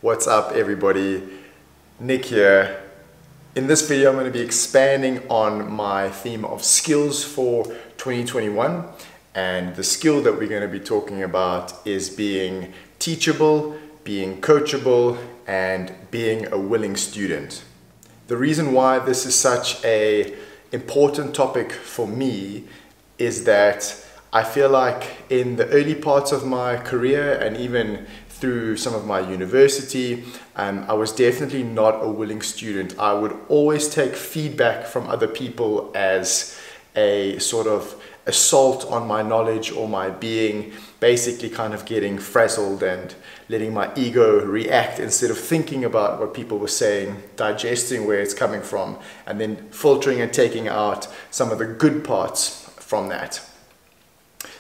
What's up everybody, Nick here. In this video I'm going to be expanding on my theme of skills for 2021, and the skill that we're going to be talking about is being teachable, being coachable, and being a willing student. The reason why this is such an important topic for me is that I feel like in the early parts of my career and even through some of my university, I was definitely not a willing student. I would always take feedback from other people as a sort of assault on my knowledge or my being, basically kind of getting frazzled and letting my ego react instead of thinking about what people were saying, digesting where it's coming from, and then filtering and taking out some of the good parts from that.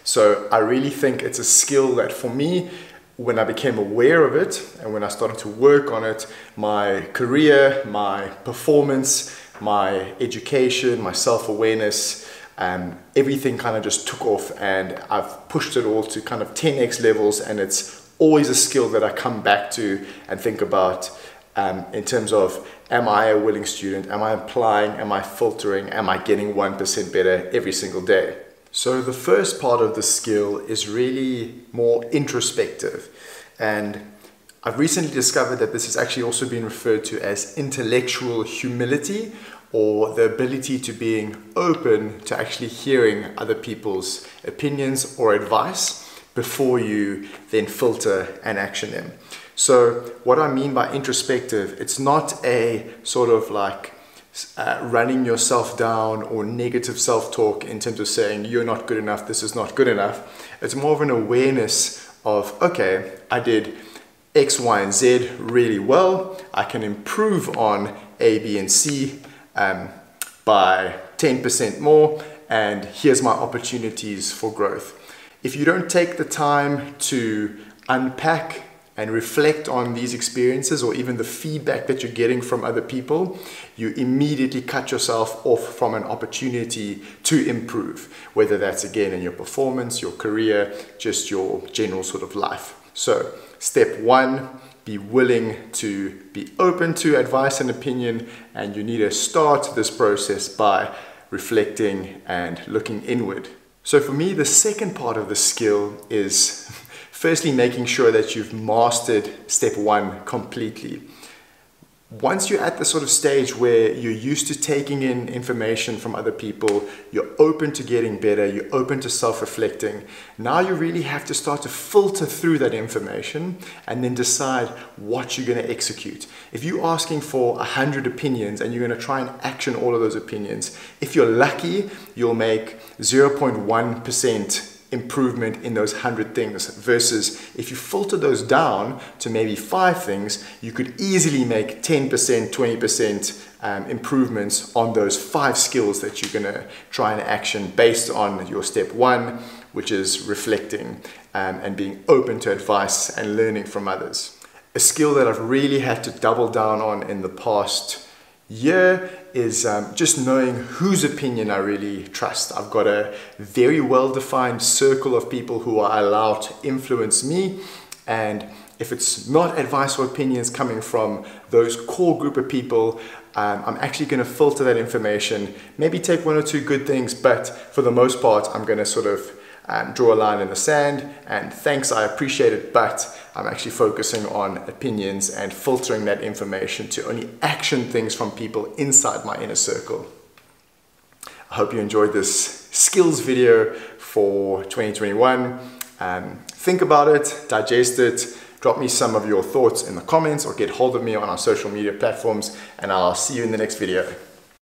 So I really think it's a skill that for me, when I became aware of it and when I started to work on it, my career, my performance, my education, my self-awareness, everything kind of just took off, and I've pushed it all to kind of 10x levels, and it's always a skill that I come back to and think about in terms of, am I a willing student? Am I applying? Am I filtering? Am I getting 1% better every single day? So the first part of the skill is really more introspective, and I've recently discovered that this has actually also been referred to as intellectual humility, or the ability to being open to actually hearing other people's opinions or advice before you then filter and action them. So what I mean by introspective, it's not a sort of like running yourself down or negative self-talk in terms of saying you're not good enough, this is not good enough. It's more of an awareness of, okay, I did X, Y, and Z really well. I can improve on A, B, and C by 10% more, and here's my opportunities for growth. If you don't take the time to unpack and reflect on these experiences or even the feedback that you're getting from other people, you immediately cut yourself off from an opportunity to improve, whether that's again in your performance, your career, just your general sort of life. So step one, be willing to be open to advice and opinion, and you need to start this process by reflecting and looking inward. So for me, the second part of the skill is firstly making sure that you've mastered step one completely. Once you're at the sort of stage where you're used to taking in information from other people, you're open to getting better, you're open to self-reflecting, now you really have to start to filter through that information and then decide what you're going to execute. If you're asking for 100 opinions and you're going to try and action all of those opinions, if you're lucky, you'll make 0.1% improvement in those 100 things, versus if you filter those down to maybe 5 things, you could easily make 10%, 20% improvements on those 5 skills that you're going to try and action based on your step one, which is reflecting and being open to advice and learning from others. A skill that I've really had to double down on in the past year is just knowing whose opinion I really trust. I've got a very well-defined circle of people who are allowed to influence me, and if it's not advice or opinions coming from those core group of people, I'm actually going to filter that information, maybe take 1 or 2 good things, but for the most part I'm going to sort of draw a line in the sand, and thanks, I appreciate it, but I'm actually focusing on opinions and filtering that information to only action things from people inside my inner circle. I hope you enjoyed this skills video for 2021. Think about it, digest it, drop me some of your thoughts in the comments, or get hold of me on our social media platforms, and I'll see you in the next video.